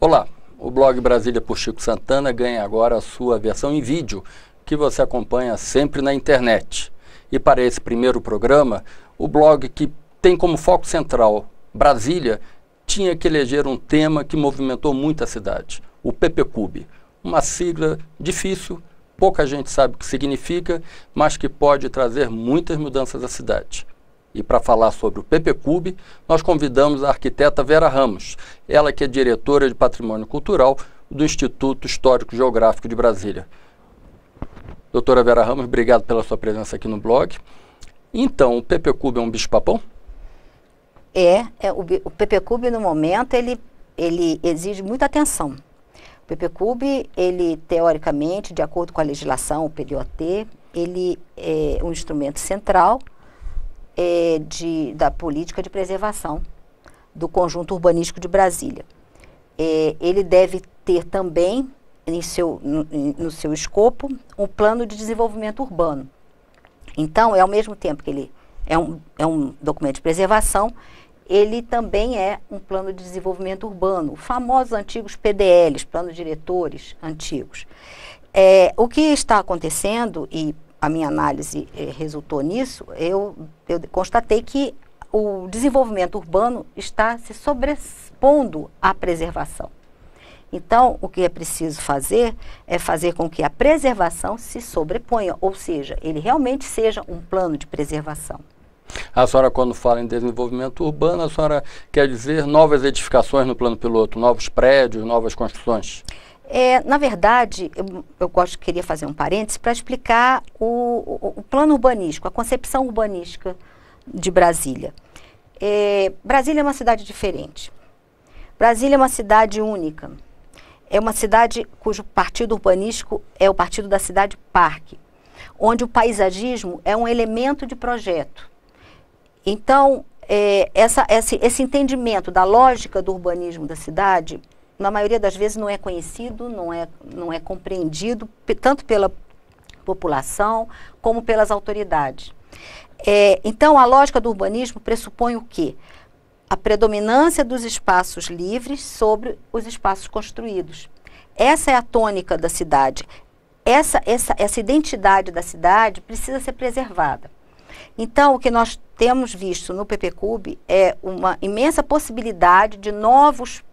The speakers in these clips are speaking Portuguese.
Olá, o blog Brasília por Chico Santana ganha agora a sua versão em vídeo, que você acompanha sempre na internet. E para esse primeiro programa, o blog, que tem como foco central Brasília, tinha que eleger um tema que movimentou muito a cidade, o PPCub, uma sigla difícil, pouca gente sabe o que significa, mas que pode trazer muitas mudanças à cidade. E para falar sobre o PPCub, nós convidamos a arquiteta Vera Ramos, ela que é diretora de Patrimônio Cultural do Instituto Histórico Geográfico de Brasília. Doutora Vera Ramos, obrigado pela sua presença aqui no blog. Então, o PPCub é um bicho-papão? O PPCub, no momento, ele exige muita atenção. O PPCub, ele, teoricamente, de acordo com a legislação, o PDOT, ele é um instrumento central da política de preservação do conjunto urbanístico de Brasília. Ele deve ter também, no seu escopo, um plano de desenvolvimento urbano. Então, ao mesmo tempo que ele é um documento de preservação, ele também é um plano de desenvolvimento urbano, os famosos antigos PDLs, planos diretores antigos. O que está acontecendo, e a minha análise resultou nisso, eu constatei que o desenvolvimento urbano está se sobrepondo à preservação. Então, o que é preciso fazer é fazer com que a preservação se sobreponha, ou seja, ele realmente seja um plano de preservação. A senhora, quando fala em desenvolvimento urbano, a senhora quer dizer novas edificações no plano piloto, novos prédios, novas construções? Na verdade, eu queria fazer um parênteses para explicar o plano urbanístico, a concepção urbanística de Brasília. Brasília é uma cidade diferente. Brasília é uma cidade única. É uma cidade cujo partido urbanístico é o partido da cidade parque, onde o paisagismo é um elemento de projeto. Então, esse entendimento da lógica do urbanismo da cidade, na maioria das vezes não é conhecido, não é compreendido, tanto pela população como pelas autoridades. Então, a lógica do urbanismo pressupõe o quê? A predominância dos espaços livres sobre os espaços construídos. Essa é a tônica da cidade. Essa identidade da cidade precisa ser preservada. Então, o que nós temos visto no PPCub é uma imensa possibilidade de novas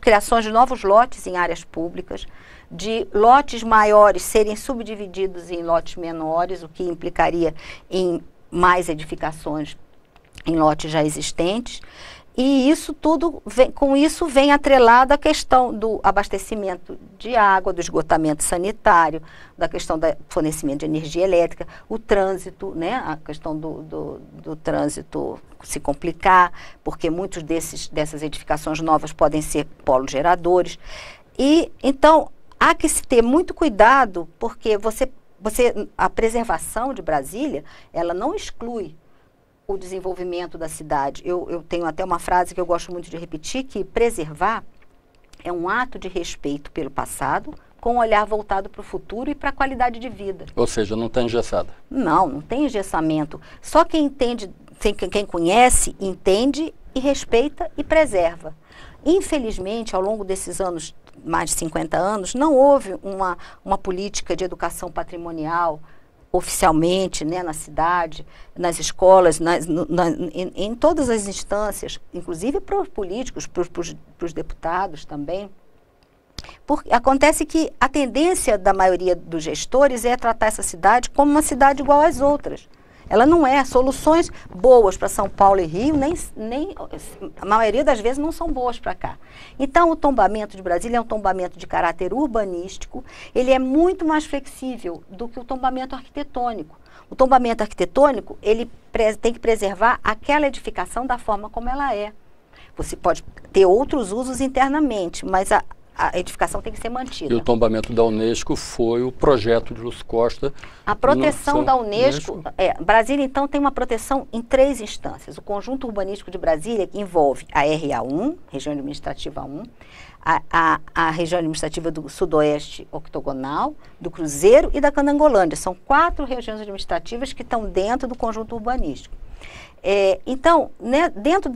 criações de novos lotes em áreas públicas, de lotes maiores serem subdivididos em lotes menores, o que implicaria em mais edificações em lotes já existentes, e isso tudo, com isso vem atrelada a questão do abastecimento de água, do esgotamento sanitário, da questão do fornecimento de energia elétrica, o trânsito, né, a questão do trânsito se complicar, porque muitas dessas edificações novas podem ser polos geradores. E, então, há que se ter muito cuidado, porque a preservação de Brasília, ela não exclui o desenvolvimento da cidade. Eu tenho até uma frase que eu gosto muito de repetir, que preservar é um ato de respeito pelo passado, com um olhar voltado para o futuro e para a qualidade de vida. Ou seja, não está engessada. Não tem engessamento. Só quem entende, quem conhece, entende e respeita e preserva. Infelizmente, ao longo desses anos, mais de 50 anos, não houve uma política de educação patrimonial oficialmente, né, na cidade, nas escolas, em todas as instâncias, inclusive para os políticos, para os deputados também. Porque acontece que a tendência da maioria dos gestores é tratar essa cidade como uma cidade igual às outras. Ela não é. Soluções boas para São Paulo e Rio, a maioria das vezes não são boas para cá. Então, o tombamento de Brasília é um tombamento de caráter urbanístico, ele é muito mais flexível do que o tombamento arquitetônico. O tombamento arquitetônico, ele tem que preservar aquela edificação da forma como ela é. Você pode ter outros usos internamente, mas a edificação tem que ser mantida. E o tombamento da Unesco foi o projeto de Lúcio Costa. A proteção da Unesco, Brasília então tem uma proteção em 3 instâncias. O conjunto urbanístico de Brasília, que envolve a RA1, região administrativa 1, a região administrativa do Sudoeste Octogonal, do Cruzeiro e da Canangolândia. São 4 regiões administrativas que estão dentro do conjunto urbanístico. Então, né, dentro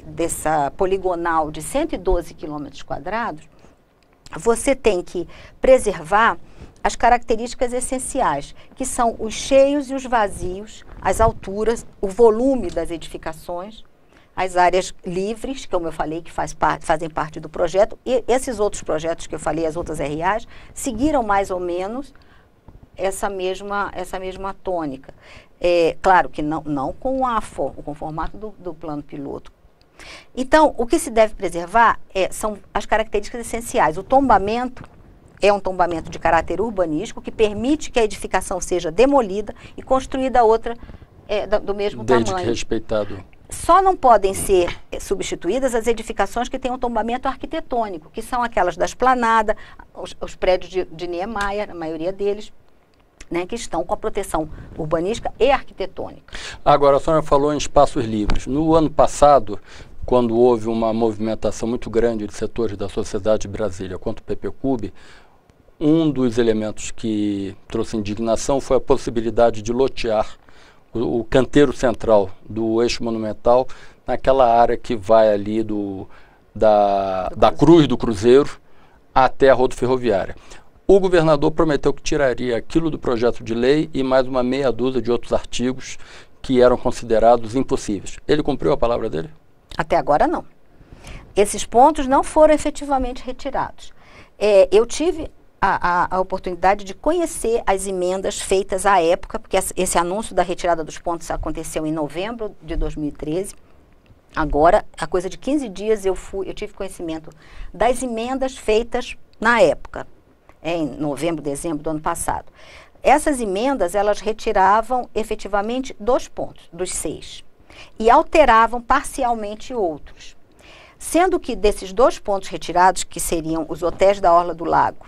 dessa poligonal de 112 quilômetros quadrados, você tem que preservar as características essenciais, que são os cheios e os vazios, as alturas, o volume das edificações, as áreas livres, como eu falei, que fazem parte do projeto, e esses outros projetos que eu falei, as outras RAs, seguiram mais ou menos essa mesma tônica. Claro que não com o formato do plano piloto. Então, o que se deve preservar são as características essenciais. O tombamento é um tombamento de caráter urbanístico que permite que a edificação seja demolida e construída outra do mesmo tamanho. Desde que respeitado. Só não podem ser substituídas as edificações que têm um tombamento arquitetônico, que são aquelas da esplanada, os prédios de Niemeyer, a maioria deles, né, que estão com a proteção urbanística e arquitetônica. Agora, a senhora falou em espaços livres. No ano passado, quando houve uma movimentação muito grande de setores da sociedade de Brasília contra o PPCub, um dos elementos que trouxe indignação foi a possibilidade de lotear o canteiro central do eixo monumental naquela área que vai ali da Cruz do Cruzeiro até a rodoferroviária. O governador prometeu que tiraria aquilo do projeto de lei e mais uma meia dúzia de outros artigos que eram considerados impossíveis. Ele cumpriu a palavra dele? Até agora não. Esses pontos não foram efetivamente retirados. Eu tive a oportunidade de conhecer as emendas feitas à época, porque esse anúncio da retirada dos pontos aconteceu em novembro de 2013. Agora, a coisa de 15 dias, eu tive conhecimento das emendas feitas na época, em novembro, dezembro do ano passado. Essas emendas, elas retiravam efetivamente 2 pontos dos 6 e alteravam parcialmente outros. Sendo que desses 2 pontos retirados, que seriam os hotéis da Orla do Lago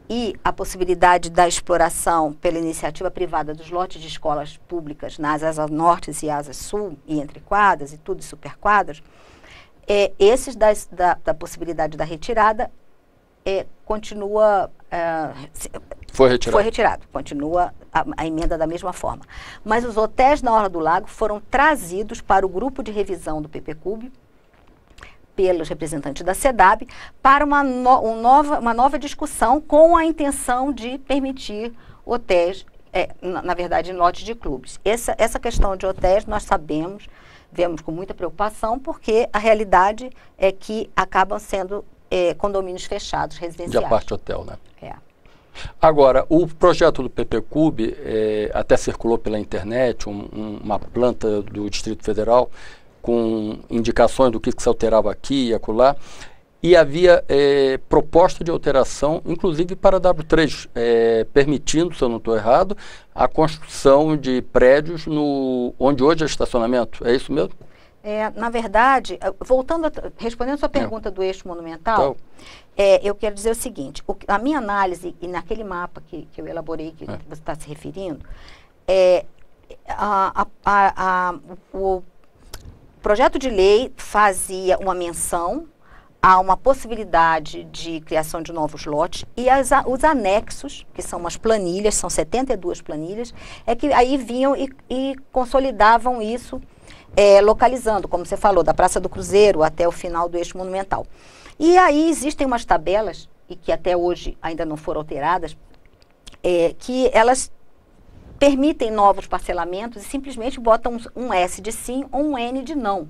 e a possibilidade da exploração pela iniciativa privada dos lotes de escolas públicas nas asas norte e asas sul, e entre quadras e tudo, e superquadras, esses da possibilidade da retirada continua... Foi retirado. Foi retirado, continua a emenda da mesma forma. Mas os hotéis na Orla do Lago foram trazidos para o grupo de revisão do PPCub, pelos representantes da SEDAB, para uma nova discussão com a intenção de permitir hotéis, na verdade, em lotes de clubes. Essa questão de hotéis nós vemos com muita preocupação, porque a realidade é que acabam sendo condomínios fechados, residenciais. De parte hotel, né? Agora, o projeto do PPCub até circulou pela internet, uma planta do Distrito Federal, com indicações do que se alterava aqui e acolá, e havia proposta de alteração, inclusive para a W3, permitindo, se eu não estou errado, a construção de prédios onde hoje é estacionamento. É isso mesmo? Na verdade, respondendo a sua pergunta do eixo monumental, eu quero dizer o seguinte, a minha análise, e naquele mapa que eu elaborei, que você está se referindo, o projeto de lei fazia uma menção a uma possibilidade de criação de novos lotes, e os anexos, que são umas planilhas, são 72 planilhas, que aí vinham e consolidavam isso, localizando, como você falou, da Praça do Cruzeiro até o final do eixo monumental. E aí existem umas tabelas, e que até hoje ainda não foram alteradas, que elas permitem novos parcelamentos e simplesmente botam um S de sim ou um N de não.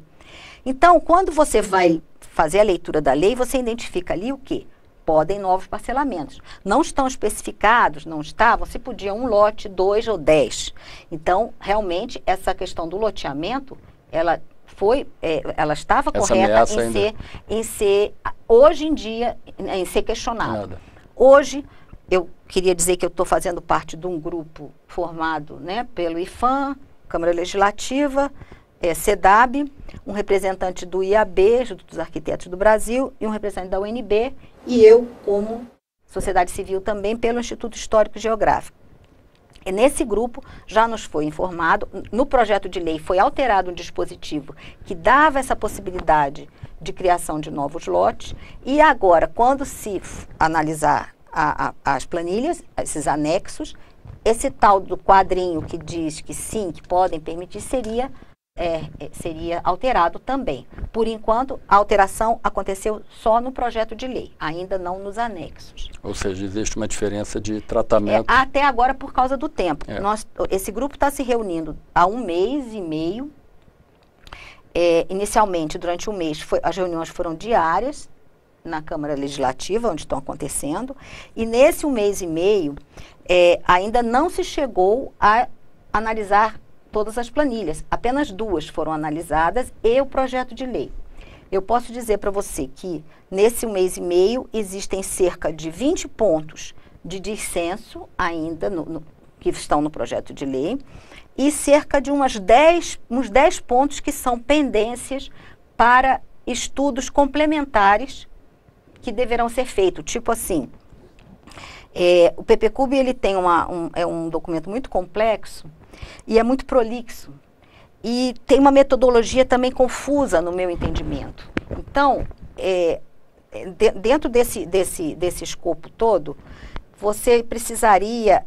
Então, quando você vai fazer a leitura da lei, você identifica ali o quê? Podem novos parcelamentos. Não estão especificados, não estavam, se podia um lote, 2 ou 10. Então, realmente, essa questão do loteamento, ela estava correta em ser, hoje em dia, em ser questionada. Hoje, eu queria dizer que eu estou fazendo parte de um grupo formado, né, pelo IFAM, Câmara Legislativa, SEDAB, um representante do IAB, Instituto dos Arquitetos do Brasil, e um representante da UNB, e eu, como sociedade civil, também pelo Instituto Histórico e Geográfico. E nesse grupo já nos foi informado, no projeto de lei foi alterado um dispositivo que dava essa possibilidade de criação de novos lotes, e agora, quando se analisar as planilhas, esses anexos, esse tal do quadrinho que diz que sim, que podem permitir, seria alterado também. Por enquanto, a alteração aconteceu só no projeto de lei, ainda não nos anexos. Ou seja, existe uma diferença de tratamento. Até agora, por causa do tempo. Esse grupo está se reunindo há 1 mês e meio. Inicialmente, durante 1 mês, as reuniões foram diárias na Câmara Legislativa, onde estão acontecendo, e nesse 1 mês e meio, ainda não se chegou a analisar todas as planilhas. Apenas 2 foram analisadas e o projeto de lei. Eu posso dizer para você que nesse 1 mês e meio existem cerca de 20 pontos de dissenso ainda que estão no projeto de lei e cerca de uns 10 pontos que são pendências para estudos complementares que deverão ser feitos. Tipo assim, o PPCub ele tem um documento muito complexo e é muito prolixo. E tem uma metodologia também confusa no meu entendimento. Então, dentro desse escopo todo, você precisaria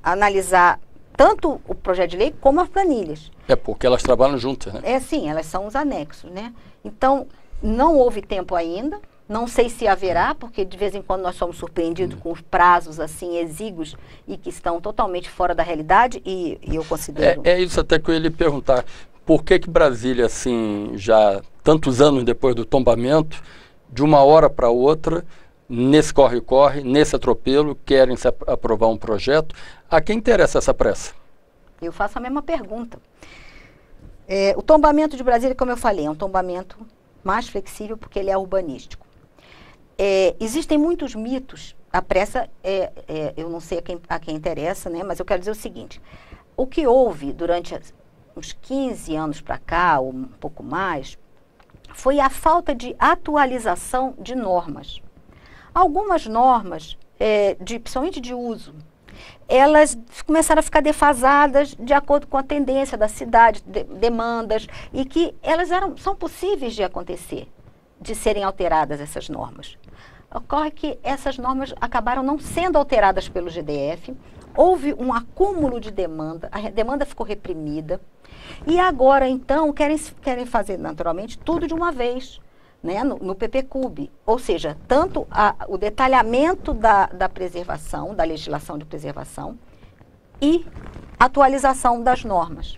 analisar tanto o projeto de lei como as planilhas. Porque elas trabalham juntas, né? Sim, elas são os anexos, né? Então, não houve tempo ainda. Não sei se haverá, porque de vez em quando nós somos surpreendidos com os prazos assim exíguos e que estão totalmente fora da realidade e eu considero... É isso até que eu ia lhe perguntar. Por que Brasília, assim, já tantos anos depois do tombamento, de uma hora para outra, nesse corre-corre, nesse atropelo, querem se aprovar um projeto? A quem interessa essa pressa? Eu faço a mesma pergunta. O tombamento de Brasília, como eu falei, é um tombamento mais flexível porque ele é urbanístico. Existem muitos mitos, a pressa, eu não sei a quem interessa, né, mas eu quero dizer o seguinte, o que houve durante uns 15 anos para cá, ou um pouco mais, foi a falta de atualização de normas. Algumas normas, principalmente de uso, elas começaram a ficar defasadas de acordo com a tendência da cidade, demandas, e que elas são possíveis de acontecer, de serem alteradas essas normas. Ocorre que essas normas acabaram não sendo alteradas pelo GDF, houve um acúmulo de demanda, a demanda ficou reprimida, e agora, então, querem fazer, naturalmente, tudo de uma vez, né, no PPCub. Ou seja, tanto o detalhamento da preservação, da legislação de preservação, e atualização das normas.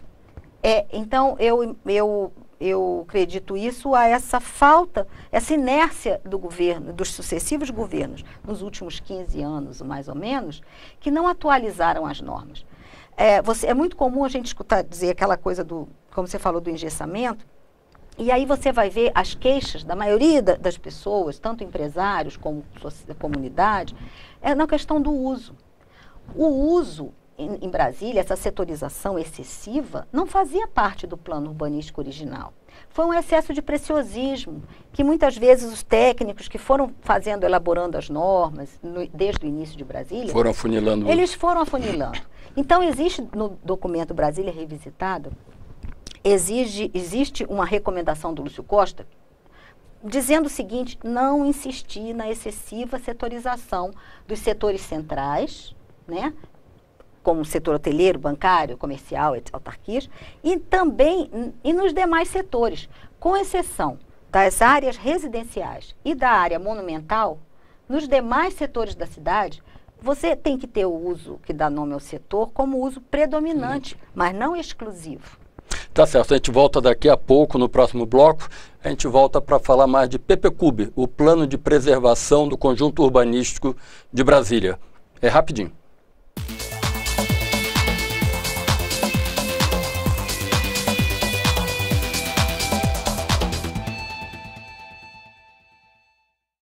Então, eu acredito isso a essa falta, essa inércia do governo, dos sucessivos governos, nos últimos 15 anos, mais ou menos, que não atualizaram as normas. É muito comum a gente escutar dizer aquela coisa como você falou, do engessamento, e aí você vai ver as queixas da maioria das pessoas, tanto empresários como comunidade, na questão do uso. O uso em Brasília, essa setorização excessiva, não fazia parte do plano urbanístico original. Foi um excesso de preciosismo, que muitas vezes os técnicos que foram elaborando as normas, desde o início de Brasília... Foram afunilando. Eles foram afunilando. Então, existe no documento Brasília Revisitada, existe uma recomendação do Lúcio Costa, dizendo o seguinte, não insistir na excessiva setorização dos setores centrais, né? Como o setor hoteleiro, bancário, comercial, autarquias, e também nos demais setores, com exceção das áreas residenciais e da área monumental, nos demais setores da cidade, você tem que ter o uso que dá nome ao setor como uso predominante, mas não exclusivo. Tá certo, a gente volta daqui a pouco, no próximo bloco, a gente volta para falar mais de PPCub, o Plano de Preservação do Conjunto Urbanístico de Brasília. É rapidinho.